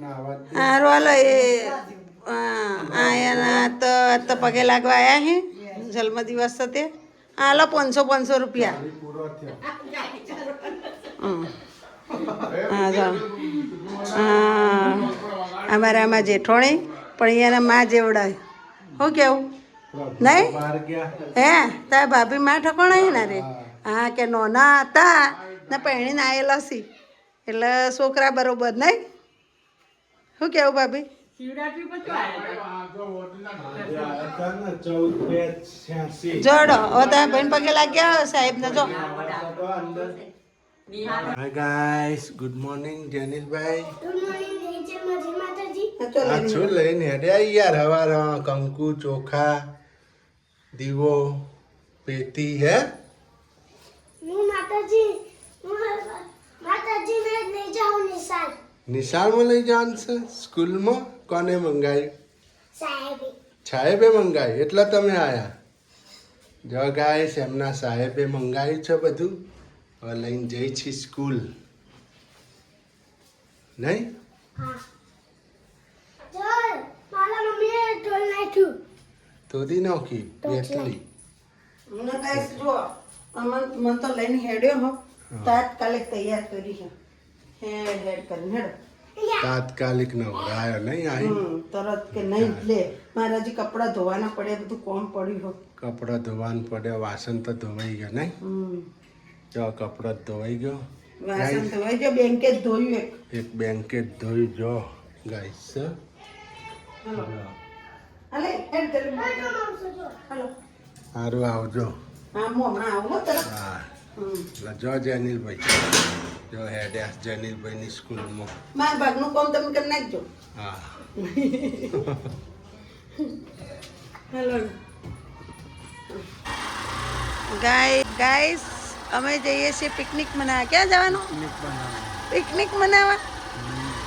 હારું હાલો એ આયા તો પગે લાગવા આયા હે જન્મ દિવસ છે તે હાલો 500 રૂપિયા હા જો અમારા આમાં જેઠોણી પણ અહીંયાના માં જેવડાય શું કેવું નહીં હે તાર ભાભી માં ઠકોણા ને રે હા કે નોના હતા ને પહેણીને આવેલા સી એટલે છોકરા બરોબર નહીં શું કેવું ભાભી જોડો હવે તમે ભાઈ પગે લાગ્યા સાહેબ ને જો Hi guys, good morning જેનિલભાઈ. આ શું લઈને હેડ્યા યાર હવારમાં કંકુ ચોખા દીવો પેટી હે નિશાળમાં લઈ જવાનું છે સ્કૂલમાં કોને મંગાવ્યું સાહેબે મંગાવ્યું એટલે તમે આયા જો ગાઈસ એમના સાહેબે મંગાવ્યું છે બધું હવે લઈને જઈ છી સ્કૂલ નહીં તોડી નાખી બેટલી મને તો લઈને હેડ્યો હો તાત્કાલિક તૈયાર કરી છે હેડ કરીને હેડો તાત્કાલિક નવરાયો નહીં આવી તરત કે નહીં લે મારા હજી કપડાં ધોવાના પડે બધું કોમ પડ્યું હો કપડાં ધોવાનું પડે વાસણ તો ધોવાઈ ગયા નહીં જો કપડાં ધોવાઈ ગયો વાસણ ધોવાઈ ગયો બેંકે જ ધોયું એક બેંકે જ ધોયું જો ગાઈસ હાલે હેડ કરી હાલો સારું આવજો હા હું હમણાં આવું હો તરત હા જો જેનિલભાઈ જો હેડ્યા જેનિલભાઈની સ્કૂલમાં મારા ભાગનું કામ તમે કરી નાખજો હા હેલો ગાઈસ અમે જઈએ છીએ પિકનિક મનાવવા ક્યાં જવાનું પિકનિક મનાવવા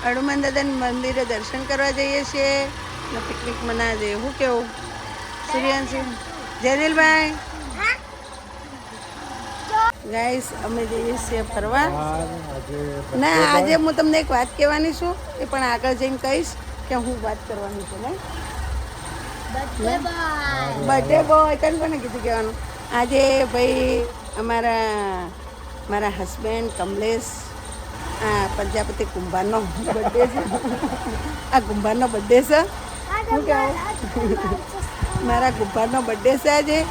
હનુમાન દાદાના મંદિરે દર્શન કરવા જઈએ છીએ ને પિકનિક મનાવવા જઈએ શું કેવું સૂર્યાંશી જેનિલભાઈ ગાઈસ અમે જઈએ છીએ ફરવા ના આજે હું તમને એક વાત કહેવાની છું એ પણ આગળ જઈને કહીશ કે હું વાત કરવાની છું ને બર્થડે બોય તને કોને કીધું કહેવાનું આજે ભાઈ મારા હસબન્ડ કમલેશ આ પ્રજાપતિ કુંભારનો બર્થડે છે આ કુંભારનો બર્થડે છે શું કહેવું મારા કુંભારનો બર્થડે છે આજે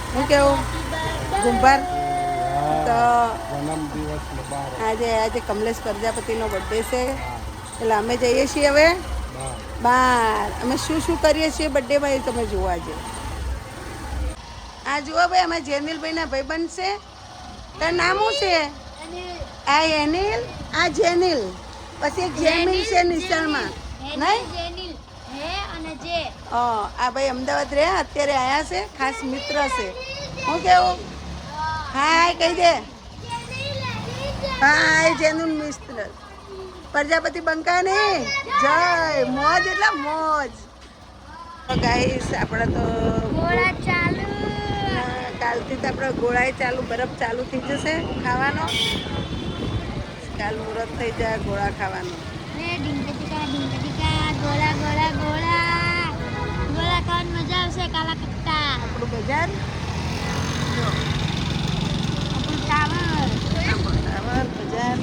શું કહેવું કુંભાર તો આજે કમલેશ પ્રજાપતિનો બર્થડે છે એટલે અમે જઈએ છીએ હવે બાર અમે શું કરીએ છીએ બર્થડેમાં એ તમે જોવા આજે આ જુઓ ભાઈ અમે જેનિલભાઈના ભાઈબંધ છે તારું નામ શું છે આ એનિલ આ જેનિલ પછી એક જેમિલ છે નિશાળમાં નહીં આ ભાઈ અમદાવાદ રહ્યા અત્યારે આવ્યા છે ખાસ મિત્ર છે શું કેવું હાય કહી દે હાય જેનું મિસ્ત્ર પ્રજાપતિ બંકા ને જય મોજ એટલે મોજ ગાઈસ આપણે તો ગોળા ચાલુ કાલથી તો આપણે ગોળાય ચાલુ બરફ ચાલુ થઈ જશે ખાવાનો કાલ મુહૂર્ત થઈ જાય ગોળા ખાવાનો ગોળા ખાવાની મજા આવશે કાલા કટ્ટા આપણું બજાર ટાવર બજાર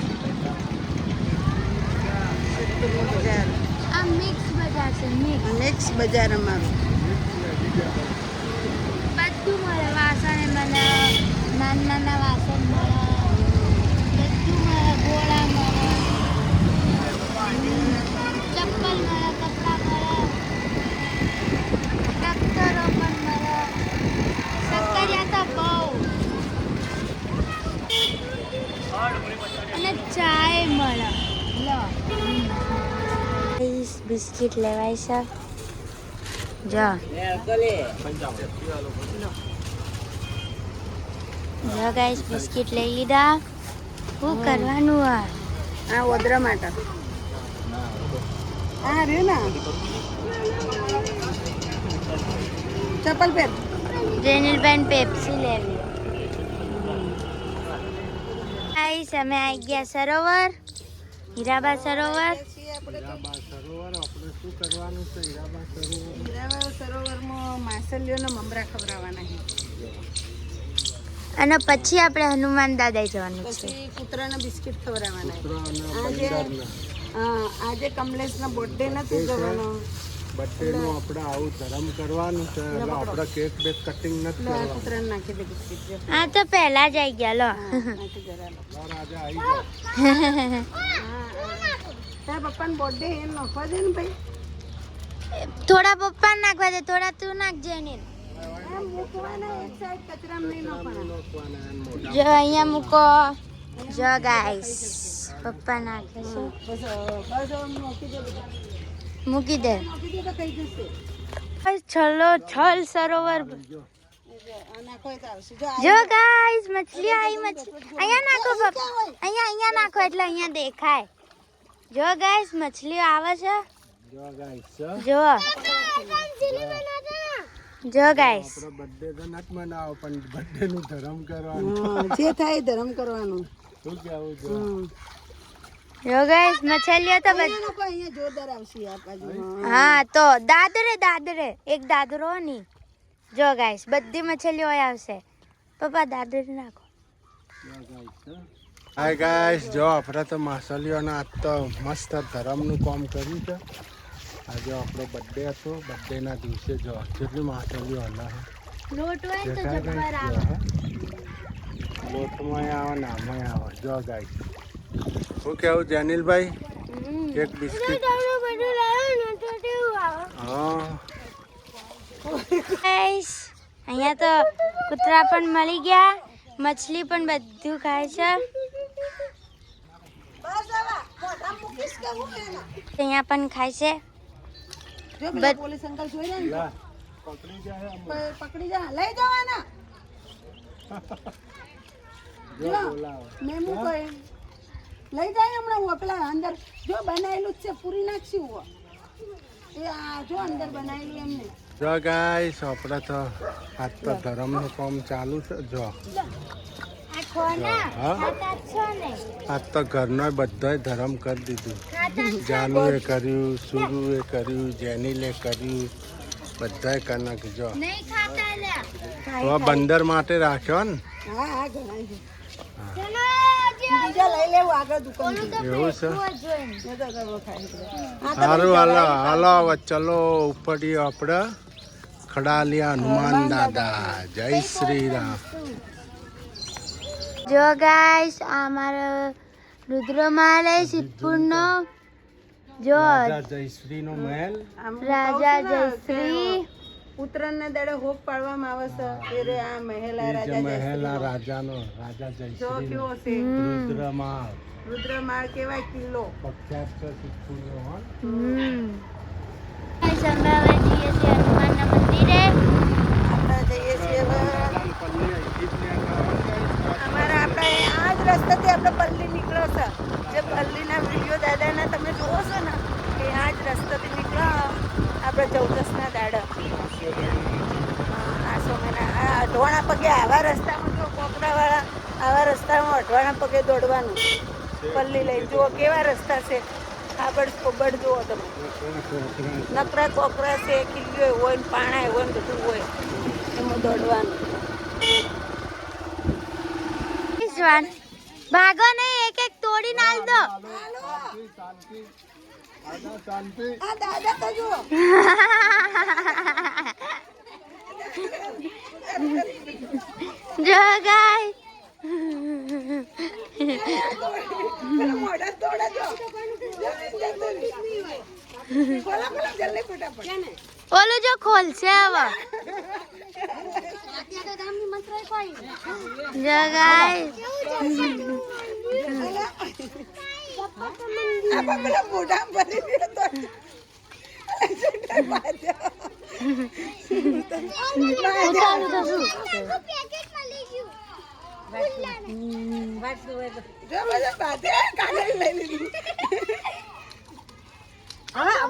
બજાર આ મિક્સ બજાર છે મિક્સ બજાર અમારું બધું મળે વાસણ મળે નાના વાસણ મળે બધું મળે ગોળા મળે ચપ્પલ મળે કપડાં મળે ડોક્ટરો પણ મળે સક્કરિયા તો બહુ અને ચાય મળે લો બિસ્કિટ લેવાય છે જા ગાઈસ બિસ્કિટ લઈ લીધા શું કરવાનું આ ઓદરા માટે આ રહ્યું ને ચપ્પલ પહેર જેનિલબેન પેપ્સી લેવી ગાઈસ અમે આવી ગયા સરોવર હીરાબા સરોવર આપણે તો હીરાબા સરોવર આપણે શું કરવાનું છે હીરાબા સરોવર? હીરાબા સરોવરમાં માછલીઓને મમરા ખવડાવવાના છે. અને પછી આપણે હનુમાન દાદા જવાનું છે. પછી કૂતરાને બિસ્કિટ ખવડાવવાના છે. કૂતરાના આજે બંદરના આજે કમલેશના બર્થડે નથી જવાનો. બર્થડેનું આપણે આવું ધરમ કરવાનું છે એટલે આપણે કેક બેક કટિંગ નથી એટલે આ કરવાનું. કૂતરાને નાખી દે બિસ્કિટ જો. આ તો પહેલા જ આવી ગયા લો. નાખી જરા લો. બાર આજે આવી જાઓ. તારા પપ્પાનો બર્થડે એમ નાખવા દે ને ભાઈ. થોડા પપ્પા નાખવા દે, થોડા તું નાખજે ને. એમ મૂકવાના એક સાઈડ કચરામાં નહીં નાખવાના. નાખવાના એમ મોઢા. જો અહીંયા મૂકો. જો ગાઈસ પપ્પા નાખે છે. બસ હવે મૂકી દે બધા. મૂકી દે. મૂકી દે તો થઈ જશે. છલો છલ સરોવર. આ નાખો એ તો આવશે. જો આ જો ગાઈસ મછલી આવી, મછલી અહીંયા નાખો પપ્પા, અહીંયા નાખો એટલે અહીંયા દેખાય. જો ગાઈસ મછલી આવે છે. જો ગાઈસ જો જો ગાઈસ આપણો બર્થડે તો નથી મનાવો પણ બર્થડે નું ધરમ કરવાનું. જે થાય એ ધરમ કરવાનું. શું કેવું છે? જો ગાઈસ મછલીઓ તો અહીંયા નાખો, અહીંયા જોરદાર આવશે આ બાજુ. હા તો દાદરે એક દાદરો ની. જો ગાઈસ બધી મછલીઓ અહીં આવશે. પપ્પા દાદરે નાખો. હાય ગાઈસ, જો આપણે તો માછલીઓના આજ તો મસ્ત ધરમનું કામ કર્યું છે. આજે આપણો બર્થડે હતો. બર્થડેના દિવસે જો કેટલી માછલીઓ હલા લોટ હોય તો દેખાય જબ્બર ગાઈસ? આવે. લોટમાં આવે ને આમાં આવે. જો ગાઈસ શું કેવું જેનિલભાઈ? એક બિસ્કિટ. હા ગાઈસ અહીંયા તો કૂતરા પણ મળી ગયા, મછલી પણ બધું ખાય છે. બસ હવે મોઢામાં મૂકીશ કે હું એના? અહીંયા પણ ખાય છે. જો પેલા પોલીસ અંકલ જોઈ રહ્યા ને લા, પકડી જાય આમ. પકડી જા, લઈ જવાના. જો જો બોલાવે. મેમુ કહે લઈ જાય હમણાં. હું પેલા અંદર જો બનાવેલું જ છે, પૂરી નાખશું હું. એ આ જો અંદર બનાવેલું એમને. જો ગાઈસ આપણે તો આજ તો ધરમનું કામ ચાલુ છે. જો આ ખોના હા ખાતા છો ને? આજ તો ઘરનો બધાય ધરમ કરી દીધું. ખાતા જાનુએ કર્યું, સુરુએ કર્યું, જેનીલે કર્યું, બધાય કરી નાખ્યું. જો નહીં ખાતા લ્યા. તો આ બંદર માટે રાખ્યો ને. હા હા ઘણા છે. ચલો બીજા લઈ લેવું આગળ દુકાન. ઓલું તો એવું છે? પેટનું જ હોય ને. મેં તો ગરબો ખાઈ લીધો. સારું હાલો હાલો હવે ચલો ઉપડીએ આપણે ખડાલિયા હનુમાન દાદા. જય શ્રી રામ. જો ગાઈસ આ અમારો રુદ્રમહાલ સિદ્ધપુરનો. જો રાજા જયશ્રીનો મહેલ. રાજા જયશ્રી. ઉત્તરાયણના દાડે હોપ પાડવામાં આવે છે. એ રે આ મહેલ આ એ જે રાજા મહેલ આ જયશ્રીનો. રાજાનો રાજા જો જયશ્રી કેવો છે રુદ્રમાળ રુદ્રમાળ કેવાય કિલ્લો. પ્રખ્યાત છે સિદ્ધપુરનો. હો. ગાઈસ અમે હવે જઈએ છીએ હનુમાનના મંદિરે. આપણે જઈએ છીએ હવે. અમારા આપણે આ જ રસ્તાથી આપણે પલ્લી નીકળો છે. જે પલ્લીના વિડીયો દાદાના તમે જુઓ છો ને એ આ જ રસ્તાથી નીકળો આપણે 14ના દાડા. આ સમયના આ અઢવાણા પગે આવા રસ્તામાં જો કોકડાવાળા આવા રસ્તામાં અઢવાણા પગે દોડવાનું. પલ્લી લઈને જુઓ કેવા રસ્તા છે. ખાબડ ખોબડ જુઓ તમે. નકરા કોકરા છે, કિલ્લીઓ હોય ને પાણા હોય ને બધું હોય એમાં દોડવાનું. જવાન ભાગો નહીં, એક એક તોડી નાલ દો. આ દાદા તો જુઓ. જો ગાઈસ પેલા મોઢા તોડે જો. ખોલા ખોલા જલ્દી ફટાફટ. ઓલું જો ખોલશે હવે. જો ગાઈસ આમાં પેલા મોઢામાં ભરી દીધો તો. ઉતારું તો શું? જો બધા બાધે કાગળ લઈ લીધું.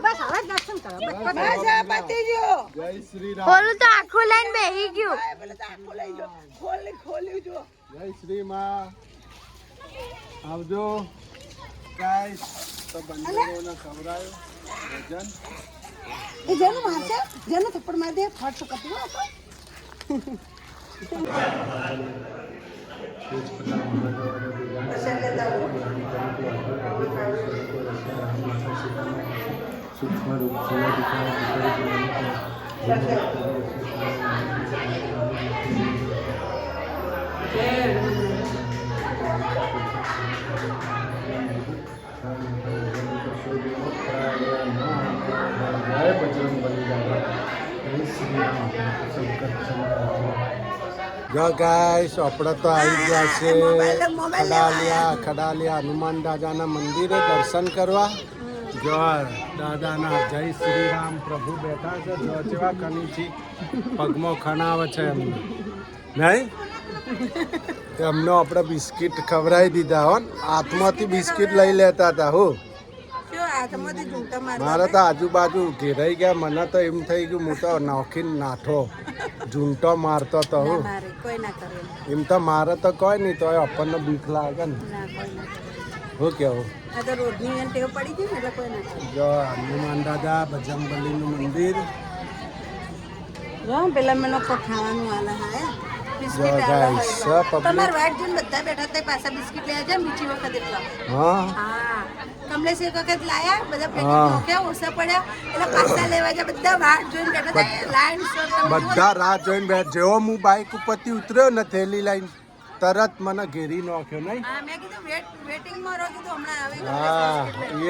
બસ આ પતી ગયો. જય શ્રી રામ. ઓલું તો આખું લઈને બેહી ગયું. પેલા તો આખું લઈ જો. ખોલ્યું જો. જય શ્રી માં. આવજો ગાઈસ. તો બંદરોને ખવડાયો ભજન. એ જેનું મારશે જેનું થપ્પડ મારી દે ફટ કપડું આપણો. सूक्ष्म रूप से જો ગાઈસ આપણે તો આવી ગયા છે ખડાલિયા હનુમાન દાદાના મંદિરે દર્શન કરવા. જો દાદાના જય શ્રી રામ પ્રભુ બેઠા છે. જો જેવા કનીથી પગમાં ખણાવે છે એમને નહીં એમનો આપણે બિસ્કિટ ખવડાવી દીધા હો. હાથમાંથી બિસ્કિટ લઈ લેતા હતા હું. મારે તો આજુબાજુ ઘેરાઈ ગયા. મને તો એમ થઈ ગયું હું તો નોખીને નાઠો ઝૂંટો મારતો તો હું. એમ તો મારે તો કોઈ નહીં તો આપણને બીક લાગે ને. હું કેવું જો હનુમાન દાદા બજરંગબલીનું મંદિર. પેલા મને ખાવાનું આલે હા જો ગાઈસ તમાર વાટ જોઈને બધા બેઠા તે પાછા બિસ્કિટ લઈ આવજો બીજી વખત એટલા. હા કમલેશ એક વખત લાયા બધા પેકેટ નોખ્યા ઓછા પડ્યા એટલે પાછા લેવા ગયા. બધા વાટ જોઈને બેઠા હતા લાઈન બધા રાહ જોઈને બેઠ. જેવો હું બાઇક ઉપરથી ઉતર્યો ને થેલી લાઈન તરત મને ઘેરી નાખ્યો નહીં. હા મેં કીધું વેટિંગમાં રહો કીધું હમણાં આવી હા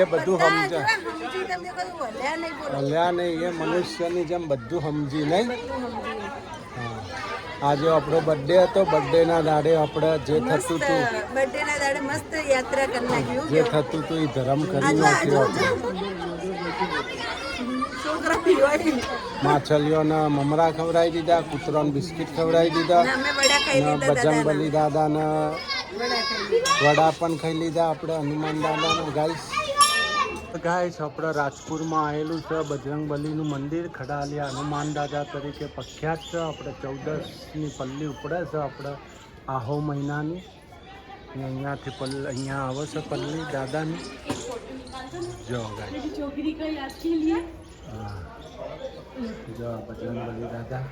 એ બધું સમજે. સમજી તમને કહ્યું હલ્યા નહીં બોલો હલ્યા નહીં એ મનુષ્યની જેમ બધું સમજી નહીં. હા આજે આપણો બર્થડે હતો. બર્થડેના દાડે આપણે જે થતું હતું બર્થડેના દાડે મસ્ત યાત્રા કરી નાખ્યું. જે થતું હતું એ ધર્મ કરી નાખ્યો. છોકરા પીવાય માછલીઓને મમરા ખવડાવી દીધા, કૂતરાને બિસ્કિટ ખવડાવી દીધા, અમે વડા ખાઈ લીધા બજરંગબલી દાદાને વડા ખાઈ લીધા. વડા પણ ખાઈ લીધા આપણે હનુમાન દાદાના. ગાઈસ આપણે રાજપુરમાં આવેલું છે બજરંગબલીનું મંદિર. ખડાલિયા હનુમાન દાદા તરીકે પ્રખ્યાત છે. આપણે 14ની પલ્લી ઉપડે છે આપણે આહો મહિનાની. ને અહીંયાથી અહીંયા આવે છે પલ્લી દાદાની. જો ગાઈસ હા જો બજરંગબલી દાદા.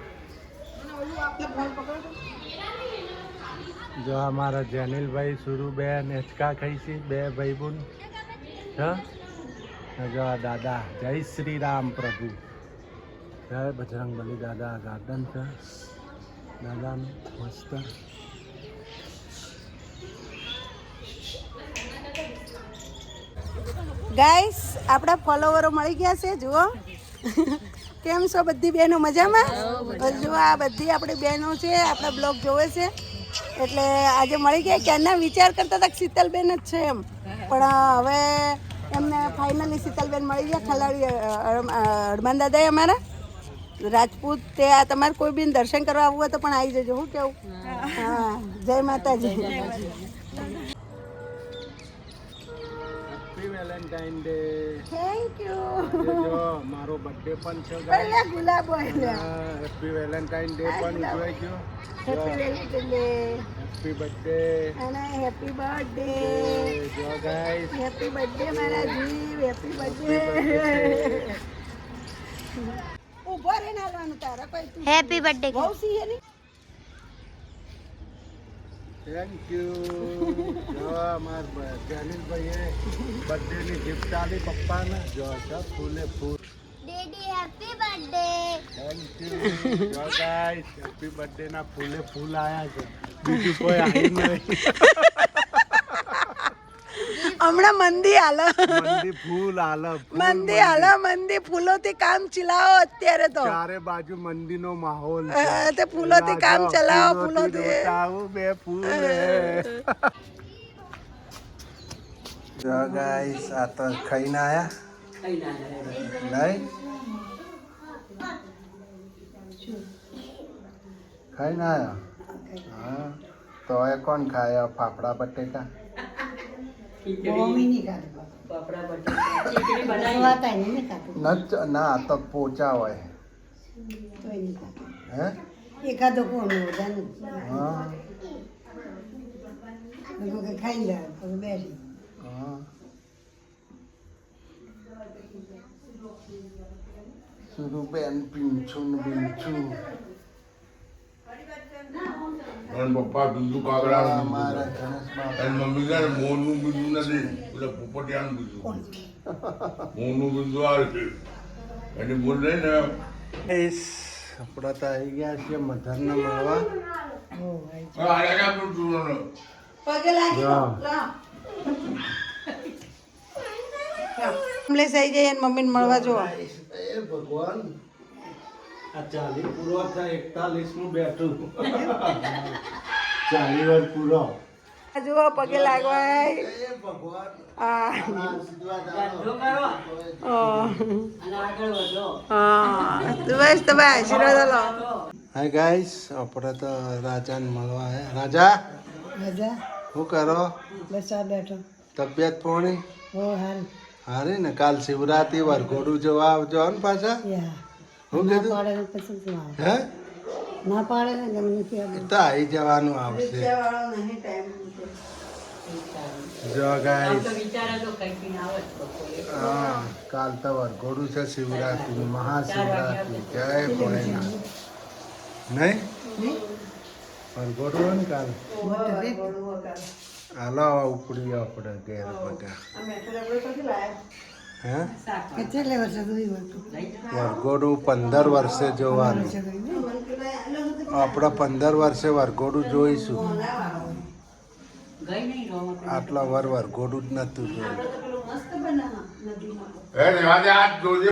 જો અમારા જેનિલભાઈ સુરુબેન હેચકા ખાઈ છે બે ભાઈબુન. હા જો દાદા જય શ્રી રામ પ્રભુ. જય બજરંગબલી દાદા. ગાર્ડન છે દાદાનું મસ્ત. ગાઈસ આપણા ફોલોવરો મળી ગયા છે. જુઓ કેમ છો બધી બહેનો મજામાં? જુઓ આ બધી આપણી બહેનો છે આપણા બ્લોગ જોવે છે એટલે આજે મળી ગયા. ક્યારના વિચાર કરતા હતા કે શીતલબેન જ છે એમ પણ હવે એમને ફાઇનલી શીતલબેન મળી ગયા. ખલાડી હનુમાન દાદા અમારા રાજપૂત. તે આ તમારે કોઈ બી દર્શન કરવા આવવું હોય તો પણ આવી જજો. શું કેવું? હા જય માતાજી. Valentine day. Thank you. જો મારો બર્થડે પણ છે અરે ગુલાબ હેપી વેલેન્ટાઇન ડે પણ ઉજવાઈ ગયો. Happy Valentine day. Happy birthday અને હેપી બર્થડે. જો ગાઈસ હેપી બર્થડે મારા જીવ. Happy birthday. ઉભો રહીને આવવાનું તારા કોઈ તું હેપી બર્થડે બહુ સી હે ની. Thank you. જો અમાર જેનિલભાઈએ બર્થડેની ગિફ્ટ આલી પપ્પાને. જો સબ ફૂલે ફૂલ. Daddy happy birthday. Thank you. જો ગાઈસ હેપી બર્થડે ના ફૂલે ફૂલ આયા છે. બીજું કોઈ આવ્યું નહીં. હમણાં મંદી હાલો. મંદી ફૂલ આલે. મંદી હાલો. મંદી ફૂલોથી કામ ચલાવો અત્યારે તો. ચારે બાજુ મંદીનો માહોલ છે. તે ફૂલોથી કામ ચલાવો. ફૂલોથી આવું બે ફૂલ. જો ગાઈસ આ તો ખાઈને આયા. નહીં ખાઈને આયા. હા તો એ કોણ ખાય ફાફડા બટેકા? ના તો પોચા હોય હે. એકાદો કોણ હા ખાઈ લે બેસી. હા સુરુબેન પીંછું ને બીંછું અને પપ્પા બીજું કાગડા અમારા ગણેશ બાપા અને મમ્મી કહે મોરનું બીજું નથી એટલે પોપટિયાનું બીજું મોરનું બીજું આવે છે એની બોલ રહી ને આપણા તો આવી ગયા છીએ મધરને મળવા પગે લાગી હા. કમલેશ આવી જાય અને મમ્મીને મળવા જોવા એ ભગવાન આ 40 પૂરો થાય 41 બેઠું 40 વાર પૂરો આ જુઓ પગે લાગવા એ ભગવાન હા આશીર્વાદ બસ તમે આશીર્વાદ લો હાય ગાઈસ આપણે તો રાજાને મળવા આવ્યા રાજા મજા શું કરો બસ આ બેઠો તબિયત પોણી હો હાલ હારી ને કાલ શિવરાત્રી વરઘોડું જોવા આવજો ને પાછા શું કીધું હે ના પાડે ને ગમે એ તો આવી જવાનું આવશે જો ગાઈસ હા કાલ તો વરઘોડું છે શિવરાત્રી મહાશિવરાત્રી જય ભોળેનાથ નહીં વરઘોડું હોય ને કાલ હાલો ઉપડી આપણે ઘેર બધા હે કેટલે વર્ષે જોયું વરઘોડું 15 વર્ષે જોવાનું આપણે 15 વર્ષે વરઘોડું જોઈશું આટલા વરઘોડું જ નતું જોયું એ આજે આજ જોજે